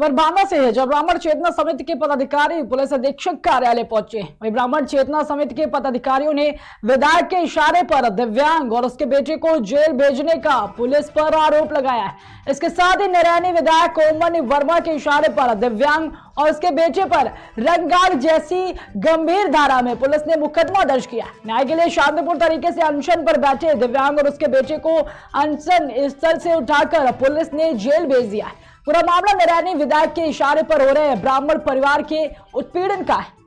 खबर बांदा से है, जब ब्राह्मण चेतना समिति के पदाधिकारी पुलिस अधीक्षक कार्यालय पहुंचे। वहीं ब्राह्मण चेतना समिति के पदाधिकारियों ने विधायक के इशारे पर दिव्यांग और उसके बेटे को जेल भेजने का पुलिस पर आरोप लगाया है। इसके साथ ही नारायणी विधायक कोमल वर्मा के इशारे पर दिव्यांग और उसके बेटे पर रंगगाड़ जैसी गंभीर धारा में पुलिस ने मुकदमा दर्ज किया। न्याय के लिए शांतिपूर्ण तरीके से अनशन पर बैठे दिव्यांग और उसके बेटे को अनशन स्थल से उठाकर पुलिस ने जेल भेज दिया है। पूरा मामला नारायणी विधायक के इशारे पर हो रहे ब्राह्मण परिवार के उत्पीड़न का है।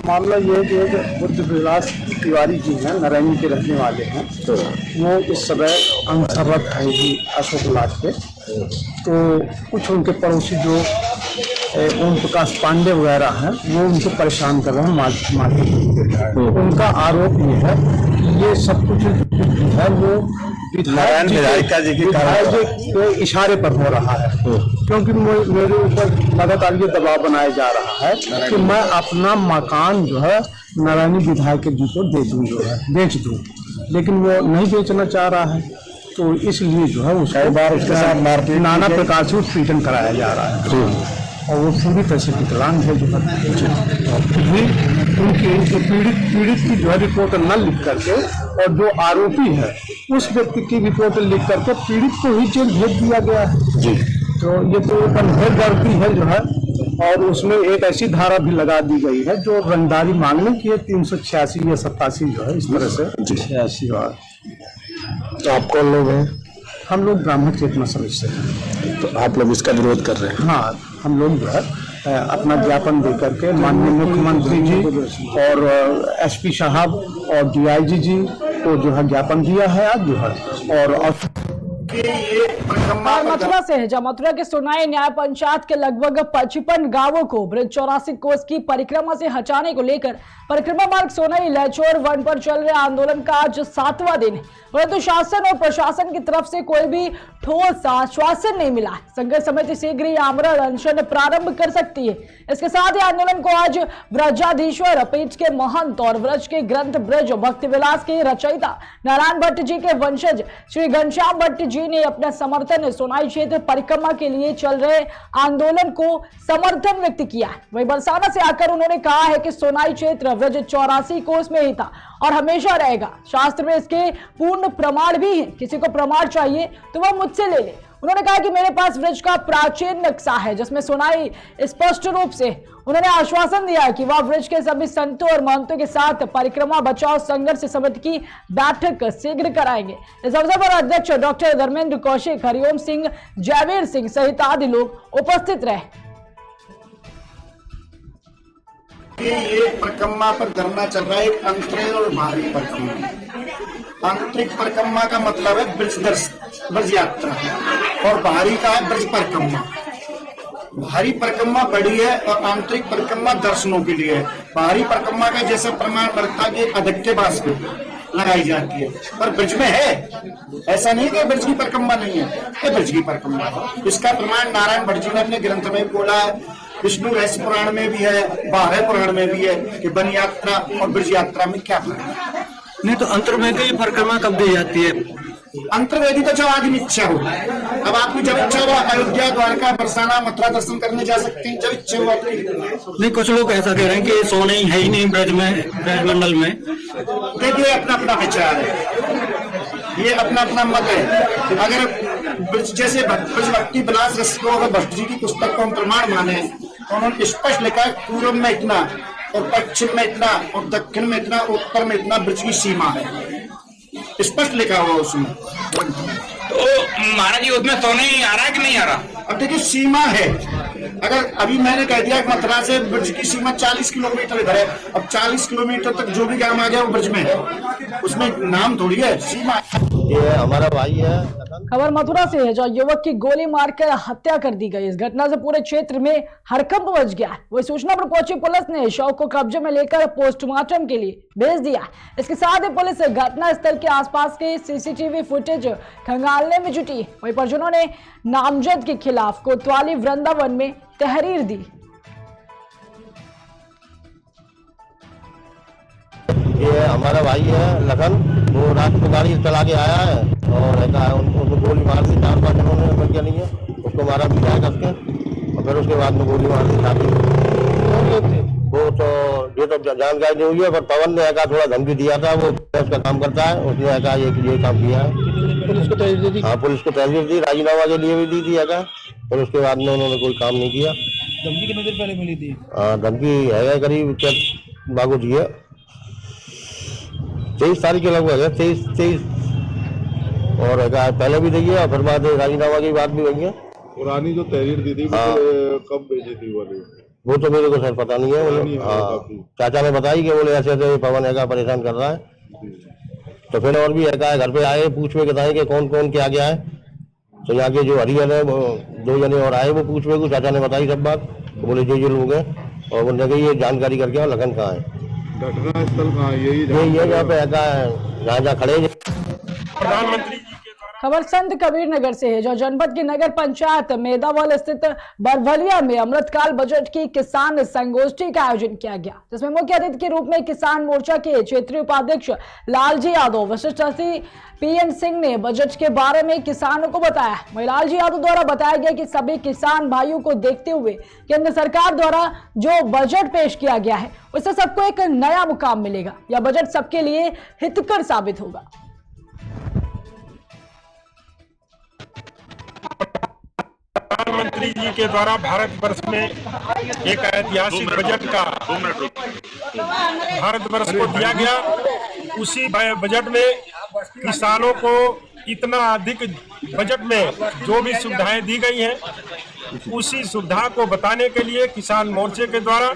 मामला ये जो बुद्ध विलास तिवारी जी हैं, नारायणी के रहने वाले हैं, तो वो इस समय अनशरत है जी अशोक लाज पे। तो कुछ उनके पड़ोसी जो ओम प्रकाश पांडे वगैरह हैं, वो उनको परेशान कर रहे हैं मारपीट। उनका आरोप ये है कि ये सब कुछ जो है वो विधायक के इशारे पर हो रहा है, क्योंकि मेरे ऊपर लगातार ये दबाव बनाया जा रहा है कि मैं अपना मकान जो है नारायणी विधायक जी को दे दूं, जो है बेच दूं, लेकिन वो नहीं बेचना चाह रहा है। तो इसलिए जो है उसको बार उसके साथ मारपीट नाना प्रकार से उत्पीड़न कराया जा रहा है और वो पूरी तरह से विकलांग है जो है। उनके पीड़ित की जो है रिपोर्ट न लिख करके और जो आरोपी है उस व्यक्ति की रिपोर्ट लिख करके पीड़ित को ही जेल भेज दिया गया है जी। तो ये तो एक अनहेर गलती है जो है, और उसमें एक ऐसी धारा भी लगा दी गई है जो रंगदारी मांगने की है, 386 या 87 जो है इस तरह से 86 बार। तो आप कौन लोग हैं? हम लोग ब्राह्मण चेतना समिति से हैं। तो आप लोग इसका विरोध कर रहे हैं? हाँ, हम लोग जो है अपना ज्ञापन दे करके माननीय मुख्यमंत्री जी और एसपी साहब और डीआईजी जी को जो है ज्ञापन दिया है आज जो है। और मथुरा से है, जहाँ मथुरा के सोनाई न्याय पंचायत के लगभग 55 गांवों को ब्रिज 84 कोस की परिक्रमा से हटाने को लेकर परिक्रमा मार्ग सोनाई लहचौर वन पर चल रहे आंदोलन का आज 7वां दिन है, परंतु शासन और प्रशासन की तरफ से कोई भी ठोस आश्वासन नहीं मिला। संघर्ष समिति शीघ्र ही आमरण अनशन प्रारंभ कर सकती है। इसके साथ ही आंदोलन को आज व्रजाधीश्वर पीठ के महंत और व्रज के ग्रंथ ब्रज भक्ति विलास के रचयिता नारायण भट्ट जी के वंशज श्री घनश्याम भट्ट जी ने अपना समर्थन सोनाई क्षेत्र परिक्रमा के लिए चल रहे आंदोलन को समर्थन व्यक्त किया। वही बरसाना से आकर उन्होंने कहा है कि सोनाई क्षेत्र ब्रज 84 कोस में ही था और हमेशा रहेगा। शास्त्र में इसके पूर्ण प्रमाण भी है, किसी को प्रमाण चाहिए तो वह मुझसे ले ले। उन्होंने कहा कि मेरे पास ब्रज का प्राचीन नक्शा है जिसमें सोनाई स्पष्ट रूप से उन्होंने आश्वासन दिया कि वह ब्रज के सभी संतों और महंतों के साथ परिक्रमा बचाओ संघर्ष समिति की बैठक शीघ्र कराएंगे। इस अवसर पर अध्यक्ष डॉक्टर धर्मेंद्र कौशिक, हरिओम सिंह, जयवीर सिंह सहित आदि लोग उपस्थित रहे। ये परिक्रमा पर धरना चल रहा है, आंतरिक और बाहरी परिक्रमा। आंतरिक परिक्रमा का मतलब है ब्रज यात्रा और बाहरी का है ब्रज परिक्रमा। बाहरी परिक्रमा बड़ी है और आंतरिक परिक्रमा दर्शनों के लिए है। बाहरी परिक्रमा का जैसे प्रमाण पड़ता है अधक्केवास में लगाई जाती है, पर ब्रज में है। ऐसा नहीं कि ब्रज की परिक्रमा नहीं है, ये ब्रज की परिक्रमा है। इसका प्रमाण नारायण भट्ट जी ने अपने ग्रंथ में बोला है, विष्णु रहस्य पुराण में भी है, बारह पुराण में भी है कि वन यात्रा और ब्रज यात्रा में क्या फर्क है। नहीं तो अंतर्वेदी की परिक्रमा कब दी जाती है? अंतर्वेदी तो जब आदमी इच्छा हो। अब आपकी जब इच्छा हो अयोध्या, द्वारका, बरसाना, मथुरा दर्शन करने जा सकते हैं, जब इच्छा हो आपकी। नहीं, कुछ लोग ऐसा कह रहे हैं कि सोनाई है ही नहीं ब्रज में, ब्रज मंडल में। देखिए अपना अपना विचार है, ये अपना अपना मत है। अगर जैसे ब्रज भक्ति विलास रसिको अगर भट्ट जी की पुस्तक को हम प्रमाण माने तो उन्होंने स्पष्ट लिखा है पूर्व में इतना और पश्चिम में इतना और दक्षिण में इतना, उत्तर में इतना ब्रज की सीमा है, स्पष्ट लिखा हुआ उसमें। तो महाराज जी उसमें सोनाई आ रहा है कि नहीं आ रहा? अब देखिए सीमा है। अगर अभी मैंने कह दिया कि मथुरा से ब्रज की सीमा 40 किलोमीटर इधर है, अब 40 किलोमीटर तक जो भी गांव आ गया वो ब्रज में है, उसमें नाम थोड़ी है, सीमा। ये हमारा भाई है। खबर मथुरा से है, जहाँ युवक की गोली मारकर हत्या कर दी गई। इस घटना से पूरे क्षेत्र में हड़कंप मच गया। वही सूचना पर पहुंची पुलिस ने शव को कब्जे में लेकर पोस्टमार्टम के लिए भेज दिया। इसके साथ ही पुलिस घटना स्थल के आसपास के सीसीटीवी फुटेज खंगालने में जुटी। वहीं परिजनों ने नामजद के खिलाफ कोतवाली वृंदावन में तहरीर दी। ये हमारा भाई है लखन, वो रात को गाड़ी चला के आया है और उनको गोली मार दी, 4-5 जनों ने मिल के नहीं है, उसको मारा भी जाए करके और फिर उसके बाद में गोली मार दी छाती। वो तो ये तो जानकारी नहीं हुई है, पर पवन ने थोड़ा धमकी दिया था, वो उसका काम करता है, उसने ये काम किया है। पुलिस को तहरीर दी? हाँ, पुलिस को तहरीर दी, राजीनामा के लिए भी दी थी फिर उसके बाद में उन्होंने कोई काम नहीं किया। धमकी कितने देर पहले मिली थी? हाँ, धमकी है करीब बागू जी है 23 तारीख के लगभग है, 23 और पहले भी दी है और फिर बाद राजीनामा की बात भी हुई है। पुरानी जो तहरीर दी थी कब भेजी थी वो तो मेरे को सर पता नहीं है। हाँ, चाचा ने बताई कि बोले ऐसे ऐसे पवन परेशान कर रहा है, तो फिर और भी घर पे आए पूछ में बताए कि कौन कौन क्या गया है, तो यहाँ के जो हरिहर है 2 जने और आए, वो पूछ में चाचा ने बताई सब बात, तो बोले जो लोग हैं और बोलने के ये जानकारी करके और लखन कहाँ है, घटना स्थल कहाँ है? यही है जहाँ पे जहाँ खड़े। प्रधानमंत्री खबर संत कबीर नगर से है, जो जनपद की नगर पंचायत मेदावल स्थित बरवलिया में अमृतकाल बजट की किसान संगोष्ठी का आयोजन किया गया, जिसमें मुख्य अतिथि के रूप में किसान मोर्चा के क्षेत्रीय उपाध्यक्ष लालजी यादव, विशिष्ट अतिथि पीएन सिंह ने बजट के बारे में किसानों को बताया। वहीं लालजी यादव द्वारा बताया गया कि सभी किसान भाइयों को देखते हुए केंद्र सरकार द्वारा जो बजट पेश किया गया है उससे सबको एक नया मुकाम मिलेगा। यह बजट सबके लिए हितकर साबित होगा। प्रधानमंत्री जी के द्वारा भारत वर्ष में एक ऐतिहासिक बजट का भारत वर्ष को दिया गया। उसी बजट में किसानों को इतना अधिक बजट में जो भी सुविधाएं दी गई हैं, उसी सुविधा को बताने के लिए किसान मोर्चे के द्वारा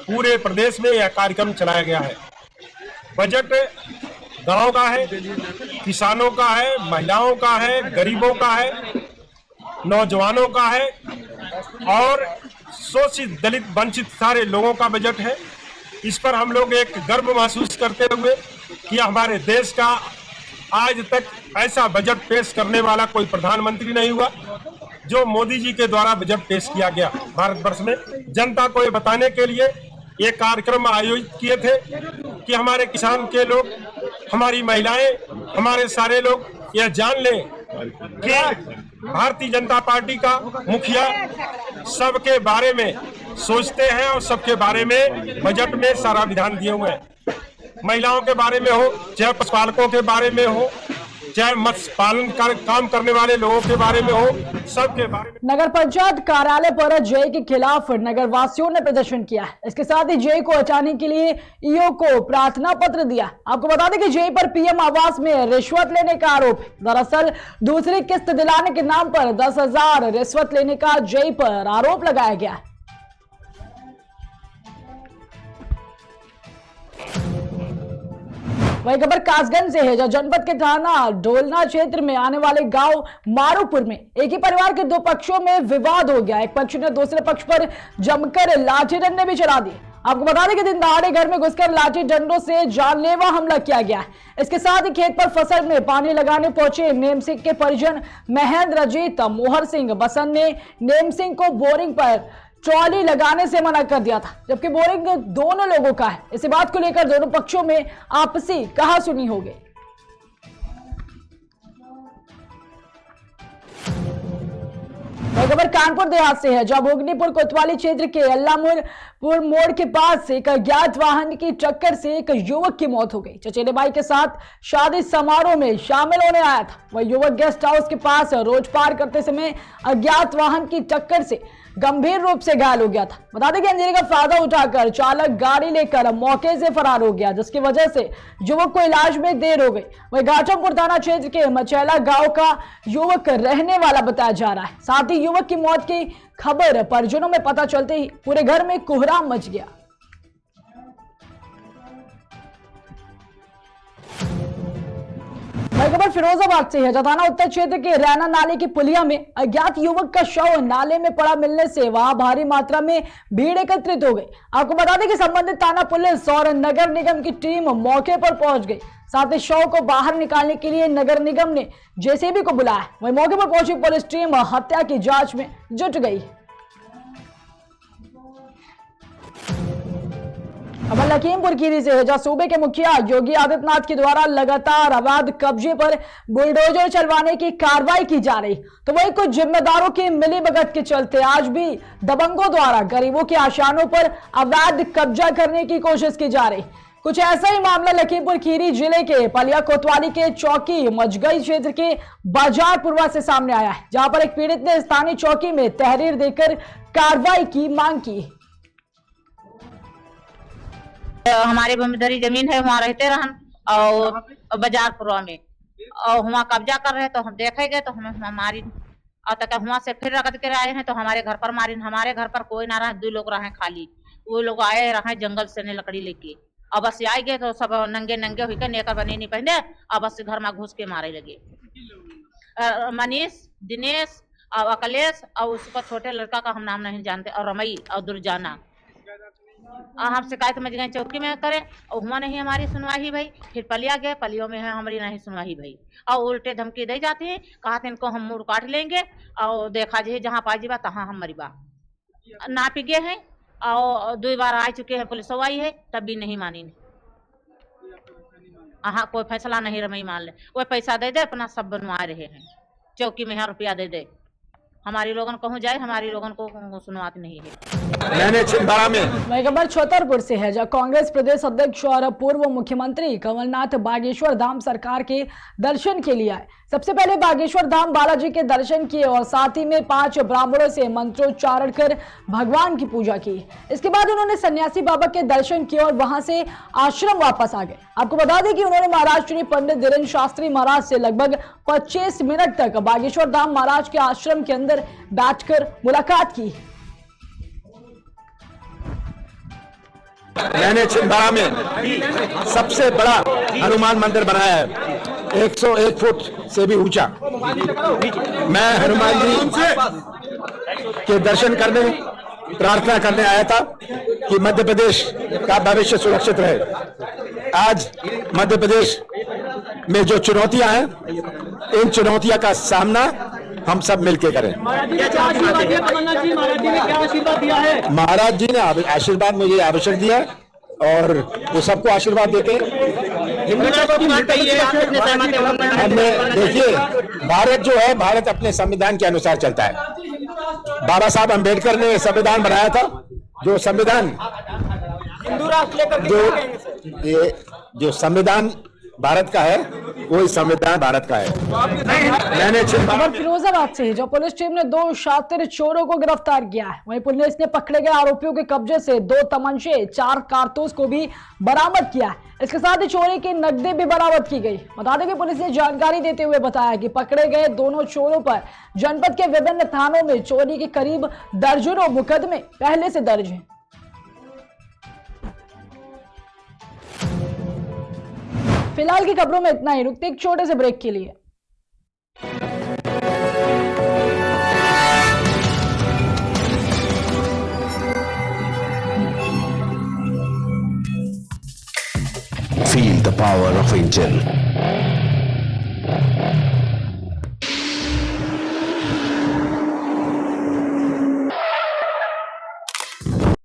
पूरे प्रदेश में यह कार्यक्रम चलाया गया है। बजट गांव का है, किसानों का है, महिलाओं का है, गरीबों का है, नौजवानों का है और शोषित दलित वंचित सारे लोगों का बजट है। इस पर हम लोग एक गर्व महसूस करते हुए कि हमारे देश का आज तक ऐसा बजट पेश करने वाला कोई प्रधानमंत्री नहीं हुआ जो मोदी जी के द्वारा बजट पेश किया गया। भारतवर्ष में जनता को ये बताने के लिए ये कार्यक्रम आयोजित किए थे कि हमारे किसान के लोग, हमारी महिलाएं, हमारे सारे लोग यह जान लें कि भारतीय जनता पार्टी का मुखिया सबके बारे में सोचते हैं और सबके बारे में बजट में सारा विधान दिए हुए हैं। महिलाओं के बारे में हो, चाहे पशुपालकों के बारे में हो, चाहे मत्स्य पालन काम करने वाले लोगों के बारे में हो, सबके बारे में। नगर पंचायत कार्यालय पर जेई के खिलाफ नगर वासियों ने प्रदर्शन किया है। इसके साथ ही जेई को हटाने के लिए ईओ को प्रार्थना पत्र दिया। आपको बता दें कि जेई पर पीएम आवास में रिश्वत लेने का आरोप। दरअसल दूसरी किस्त दिलाने के नाम पर 10,000 रिश्वत लेने का जेई पर आरोप लगाया गया है। वही खबर कासगंज से है, जो जनपद के थाना ढोलना क्षेत्र में आने वाले गांव मारूपुर में एक ही परिवार के 2 पक्षों में विवाद हो गया। एक पक्ष ने दूसरे पक्ष पर जमकर लाठी डंडे भी चला दिए। आपको बता दें कि दिन दहाड़े घर में घुसकर लाठी डंडों से जानलेवा हमला किया गया है। इसके साथ ही खेत पर फसल में पानी लगाने पहुंचे नेम सिंह के परिजन महेंद्र अजीत मोहर सिंह बसन ने नेम सिंह को बोरिंग पर ट्रॉली लगाने से मना कर दिया था, जबकि बोरिंग दोनों लोगों का है। इसी बात को लेकर दोनों पक्षों में आपसी कहासुनी हो गई। खबर कानपुर देहात से है, जब भोगनीपुर कोतवाली क्षेत्र के अल्लाहपुर मोड़ के पास एक अज्ञात वाहन की टक्कर से एक युवक की मौत हो गई। चचेरे भाई के साथ शादी समारोह में शामिल होने आया था। वह युवक गेस्ट हाउस के पास रोड पार करते समय अज्ञात वाहन की टक्कर से गंभीर रूप से घायल हो गया था। बता दें कि अंधेरे का फायदा उठाकर चालक गाड़ी लेकर मौके से फरार हो गया, जिसकी वजह से युवक को इलाज में देर हो गई। वही घाटमपुर थाना क्षेत्र के मचैला गांव का युवक रहने वाला बताया जा रहा है। साथ ही युवक की मौत की खबर परिजनों में पता चलते ही पूरे घर में कोहराम मच गया। खबर फिरोजाबाद से है, थाना उत्तर क्षेत्र के रैना नाले की पुलिया में अज्ञात युवक का शव नाले में पड़ा मिलने से वहां भारी मात्रा में भीड़ एकत्रित हो गई। आपको बता दें कि संबंधित थाना पुलिस और नगर निगम की टीम मौके पर पहुंच गई। साथ ही शव को बाहर निकालने के लिए नगर निगम ने जेसीबी को बुलाया। वहीं मौके पर पहुंची पुलिस टीम हत्या की जांच में जुट गई। अब लखीमपुर खीरी से है, जहां सूबे के मुखिया योगी आदित्यनाथ के द्वारा लगातार अवैध कब्जे पर बुलडोजर चलवाने की कार्रवाई की जा रही, तो वही कुछ जिम्मेदारों की मिलीभगत के चलते आज भी दबंगों द्वारा गरीबों के आशानों पर अवैध कब्जा करने की कोशिश की जा रही। कुछ ऐसा ही मामला लखीमपुर खीरी जिले के पलिया कोतवाली के चौकी मजगई क्षेत्र के बाजारपुरवा से सामने आया है, जहां पर एक पीड़ित ने स्थानीय चौकी में तहरीर देकर कार्रवाई की मांग की। हमारी भूमिधरी जमीन है, वहाँ रहते रहन और बाजारपुरवा में और वहाँ कब्जा कर रहे, तो हम देखे गए तो हमें मारी और तक वहाँ से फिर रगड़ के आए हैं तो हमारे घर पर मारी। हमारे घर पर कोई ना रहा, 2 लोग रहे खाली, वो लोग आए रहे जंगल से ने लकड़ी लेके, अब बस आई गए तो सब नंगे नंगे हुई नेकर बने नहीं पहने, अब बस घर में घुस के मारे लगे। मनीष, दिनेश और अखिलेश और उसका छोटे लड़का का हम नाम नहीं जानते, और रमई और दुर्जाना। हम शिकायत में गए चौकी में करे और हुआ नहीं हमारी सुनवाई भाई, फिर पलिया गए, पलियों में है हमारी नहीं सुनवाई भाई, और उल्टे धमकी दे जाते हैं, कहते इनको हम मुड़ काट लेंगे और देखा जी जहाँ पा जीवा तहाँ हम मरीबा। ना पिगे हैं और 2 बार आ चुके हैं, पुलिस आई है तब भी नहीं मानी। हाँ, कोई फैसला नहीं रमई मान ले, वो पैसा दे दे अपना सब बनवा रहे हैं, चौकी में 1000 रुपया दे दे, हमारी लोगन कहूँ जाए, हमारी लोगन को सुनवात नहीं है। मैंने छिंदवाड़ा में खबर छतरपुर से है, जहाँ कांग्रेस प्रदेश अध्यक्ष और पूर्व मुख्यमंत्री कमलनाथ बागेश्वर धाम सरकार के दर्शन के लिए आए। सबसे पहले बागेश्वर धाम बालाजी के दर्शन किए और साथ ही में 5 ब्राह्मणों से मंत्रोच्चारण कर भगवान की पूजा की। इसके बाद उन्होंने सन्यासी बाबा के दर्शन किए और वहां से आश्रम वापस आ गए। आपको बता दें कि उन्होंने महाराज श्री पंडित धीरेन्द्र शास्त्री महाराज से लगभग 25 मिनट तक बागेश्वर धाम महाराज के आश्रम के अंदर बैठकर मुलाकात की। मैंने छिंदवाड़ा में सबसे बड़ा हनुमान मंदिर बनाया है, 101 फुट से भी ऊंचा। मैं हनुमान जी के दर्शन करने, प्रार्थना करने आया था कि मध्य प्रदेश का भविष्य सुरक्षित रहे। आज मध्य प्रदेश में जो चुनौतियां हैं, इन चुनौतियों का सामना हम सब मिलकर करें। महाराज जी ने आशीर्वाद मुझे आवश्यक दिया और वो सबको आशीर्वाद देते। हमने देखिए, भारत जो है, भारत अपने संविधान के अनुसार चलता है। बाबा साहब अम्बेडकर ने संविधान बनाया था, जो संविधान जो संविधान भारत का है, वही संविधान भारत का है। मैंने खबर फिरोजाबाद से, जो पुलिस टीम ने 2 शातिर चोरों को गिरफ्तार किया है। वहीं पुलिस ने पकड़े गए आरोपियों के कब्जे से 2 तमंचे, 4 कारतूस को भी बरामद किया है। इसके साथ ही चोरी की नकदी भी बरामद की गई। बता दें कि पुलिस ने जानकारी देते हुए बताया कि पकड़े गए दोनों चोरों पर जनपद के विभिन्न थानों में चोरी के करीब दर्जनों मुकदमे पहले से दर्ज हैं। फिलहाल की खबरों में इतना ही। रुकते एक छोटे से ब्रेक के लिए। Feel the power of Angel.